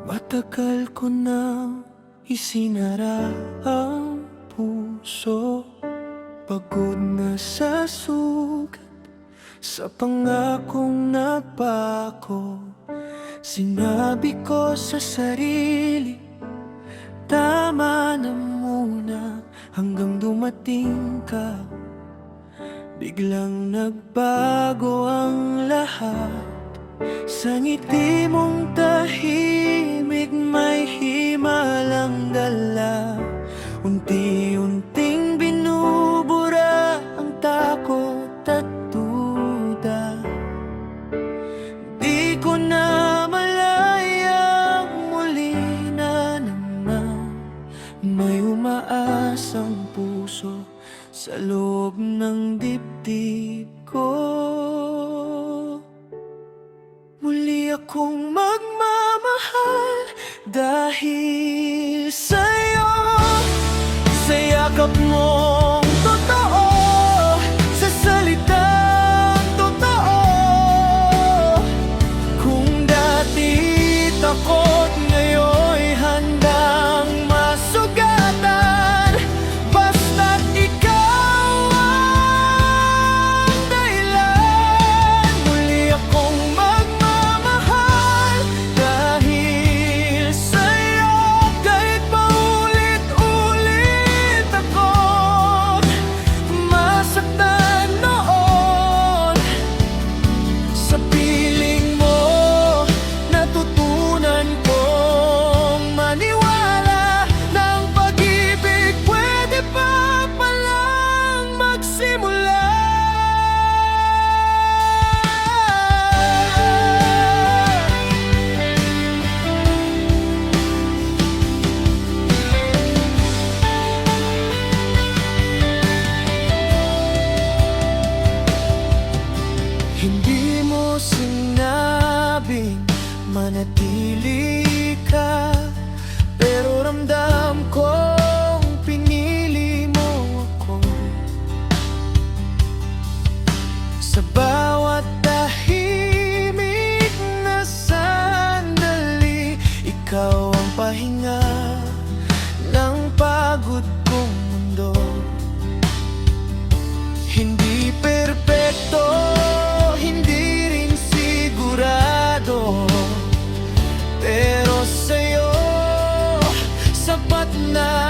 Matagal ko nang isinara ang puso, pagod na sa sugat, sa pangakong nagpako. Sinabi ko sa sarili, tama na muna, hanggang dumating ka. Biglang nagbago ang lahat, sa ngiti mong tahimik may himalang dala. Unti-unting binubura ang takot at duda. Di ko na malayang muli na naman may umaasang puso sa loob ng dibdib ko. Muli akong magmamahal dahil sa'yo, sa yakap mong totoo, sa salitang totoo. Kung dati takot, ngayon'y handang masugatan, basta't ikaw ang dahilan. Muli akong magmamahal dahil sa'yo, kahit paulit-ulit akong masaktan noon. Sa piling mo, natutunan kong maniwala na ang pag-ibig pwede pa palang magsimula. Hindi mo sinabing manatili ka, pero ramdam kong pinili mo ako. Sa bawat tahimik na sandali, ikaw ang pahinga ng pagod kong mundo. Hindi perpekto, hindi rin sigurado, pero sa'yo sapat na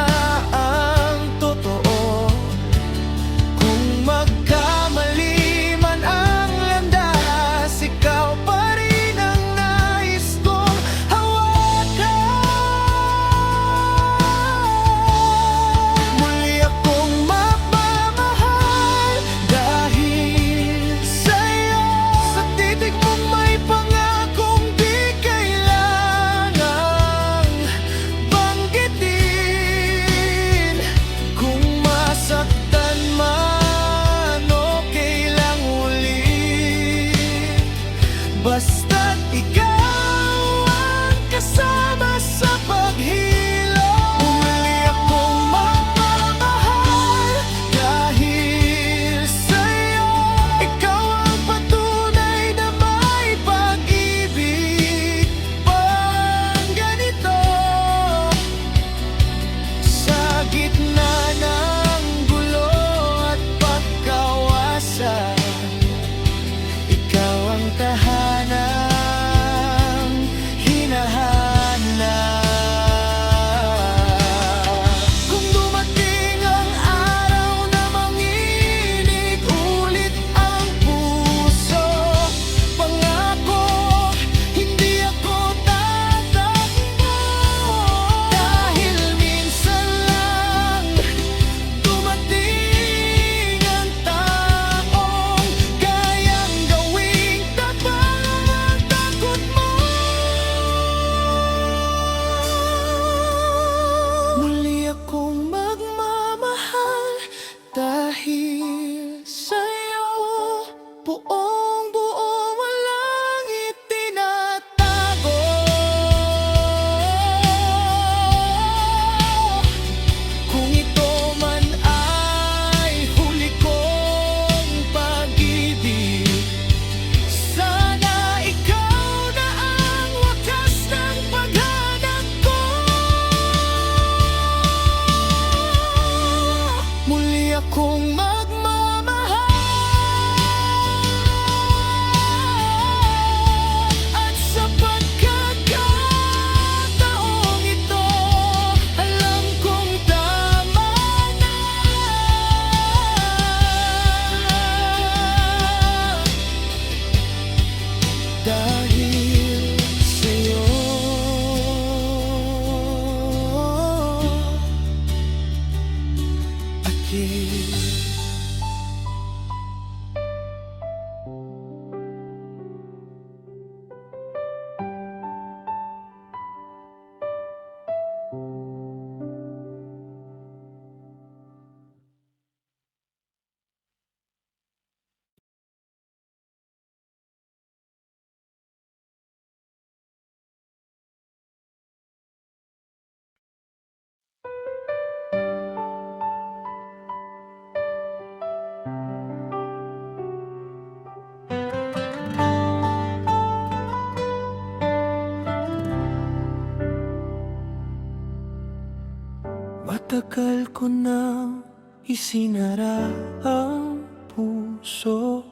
Matagal ko nang isinara ang puso,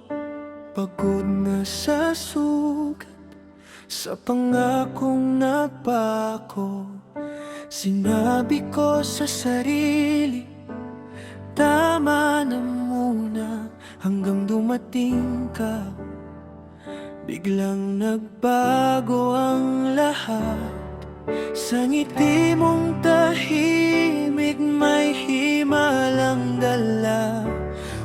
pagod na sa sugat, sa pangakong nagpako. Sinabi ko sa sarili, tama na muna, hanggang dumating ka. Biglang nagbago ang lahat, sa ngiti mong tahimik may himalang dala.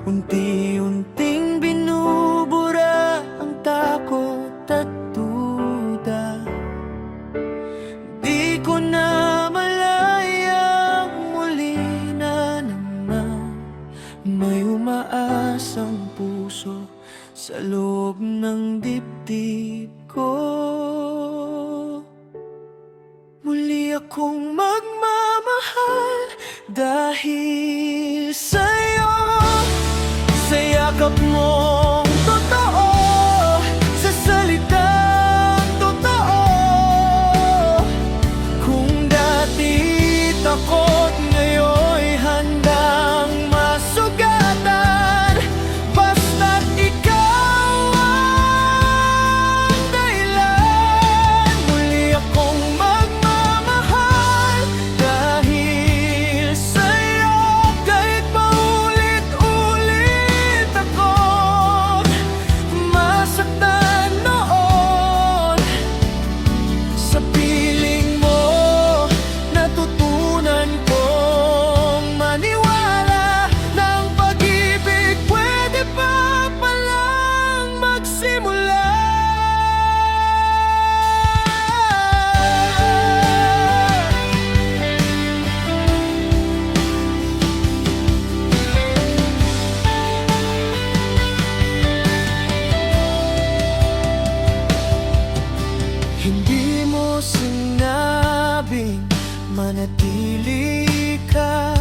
Unti-unting binubura ang takot at duda. Di ko na malayang muli na naman may umaasang puso sa loob ng dibdib ko. Muli akong magmamahal dahil sa'yo, sa yakap mong totoo, sa salitang totoo. Kung dati takot, ngayon'y handang masugatan, basta't ikaw ang dahilan. Muli akong magmamahal dahil sa'yo, kahit paulit-ulit akong masaktan noon. Sa piling mo, natutunan kong maniwala na ang pag-ibig pwede pa palang magsimula. Hindi mo sinabing manatili ka,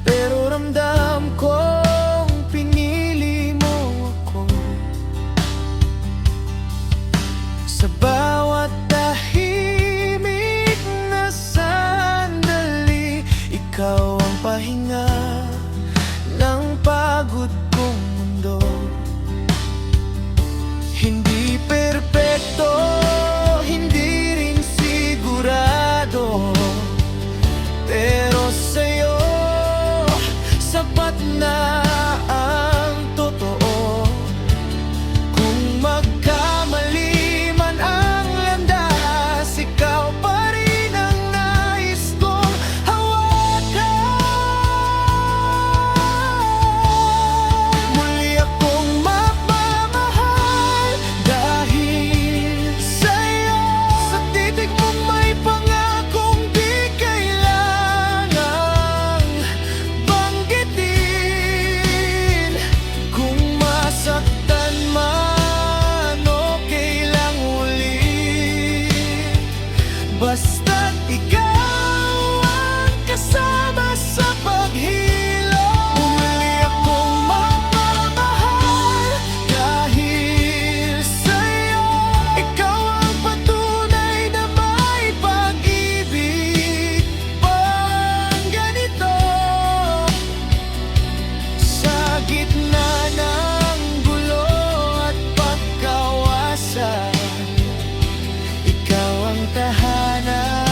pero ramdam kong pinili mo ako. Sa bawat tahimik na sandali, ikaw ang pahinga ng pagod kong mundo. Hindi perpekto, hindi rin sigurado, pero sa'yo, sapat na ang totoo. Kung magkamali man ang landas, ikaw pa rin ang nais kong hawakan. Muli akong magmamahal dahil sa'yo, sa titig mong may pangakong di kailangang banggitin. Kung masaktan man, okay lang ulit, basta't ikaw ang kasama sa paghilom. Muli akong magmamahal dahil sa'yo, ikaw ang patunay na may pag-ibig pang ganito. Sa gitna ng gulo at pagkawasan, ikaw ang tahanan.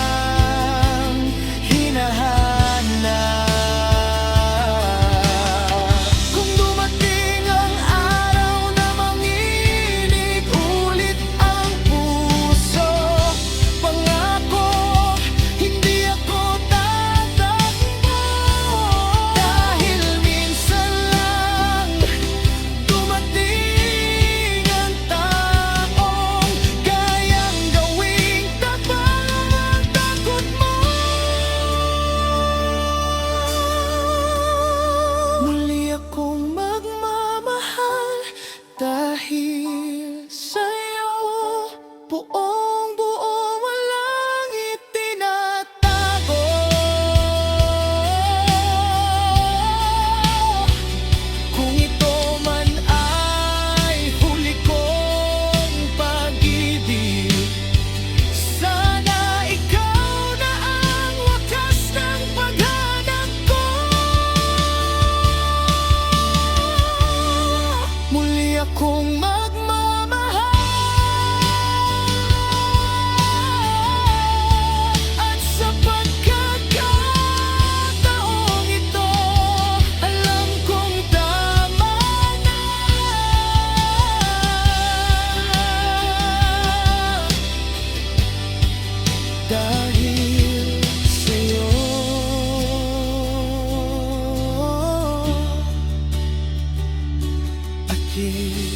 dahil sa'yo. Akil.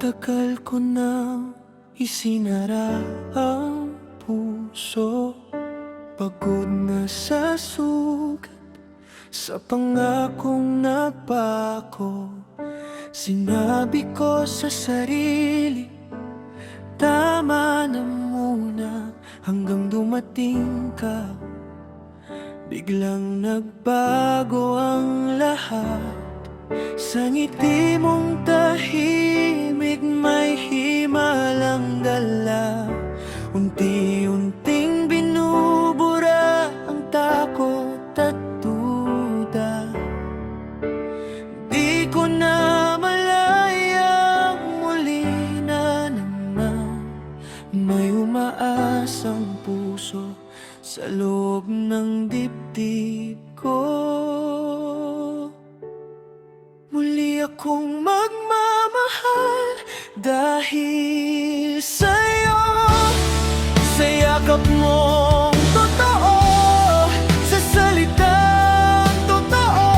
Matagal ko nang isinara ang puso, pagod na sa sugat, sa pangakong nagpako. Sinabi ko sa sarili, tama na muna, hanggang dumating ka. Biglang nagbago ang lahat. Sa ngiti mong tahimik may himalang dala. Unti-unting binubura ang takot at duda. Di ko na malayang muli na naman may umaasang puso sa loob ng dibdib ko. Muli akong magmamahal dahil sa'yo, sa yakap mong totoo, sa salitang totoo.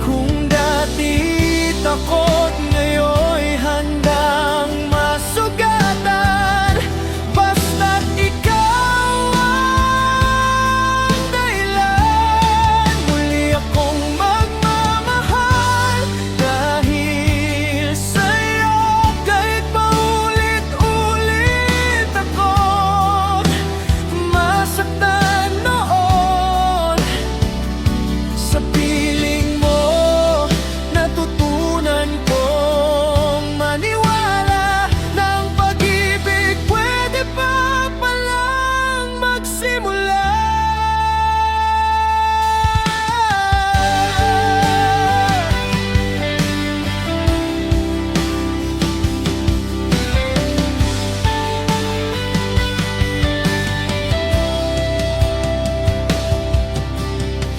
Kung dati takot, ngayon'y handang masugatan. Basta't ikaw ang dahilan. Muli akong magmamahal dahil sa'yo. Kahit paulit-ulit akong masaktan noon, sa piling mo natutunan kong maniwala ng pag-ibig pwede pa palang magsimula.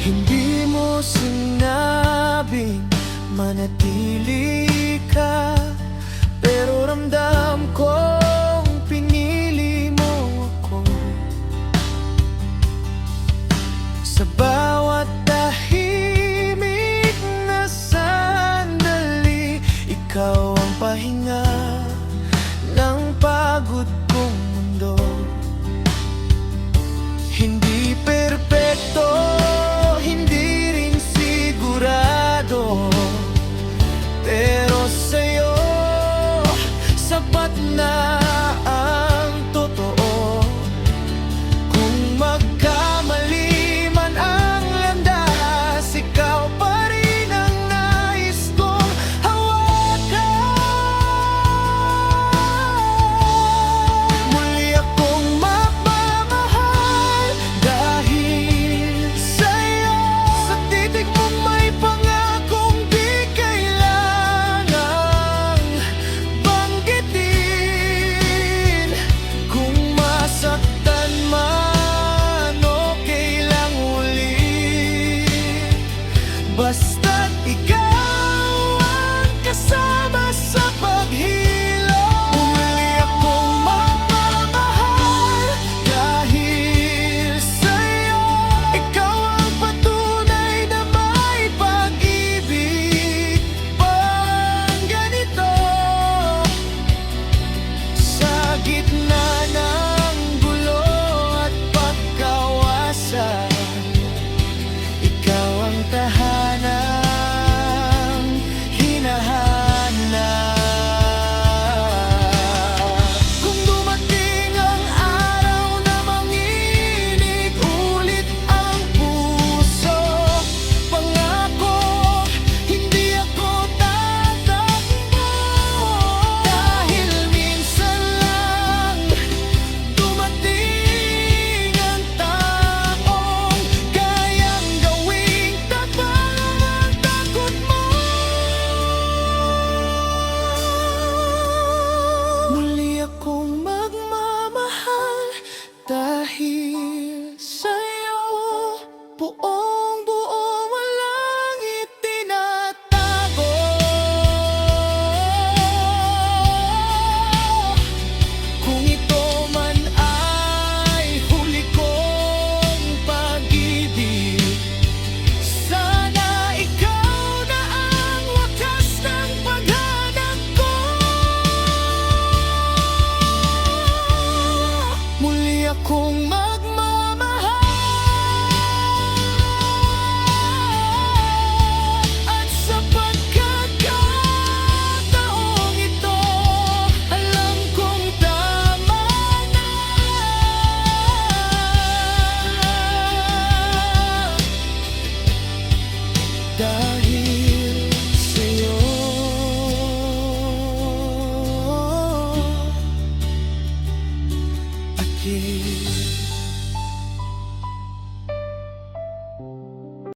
Hindi mo sinabing manatili ka, pero ramdam kong pinili mo ako. Sa bawat tahimik na sandali, ikaw ang pahinga ng pagod kong mundo. Hindi perpekto, hindi rin sigurado, pero sa'yo sapat na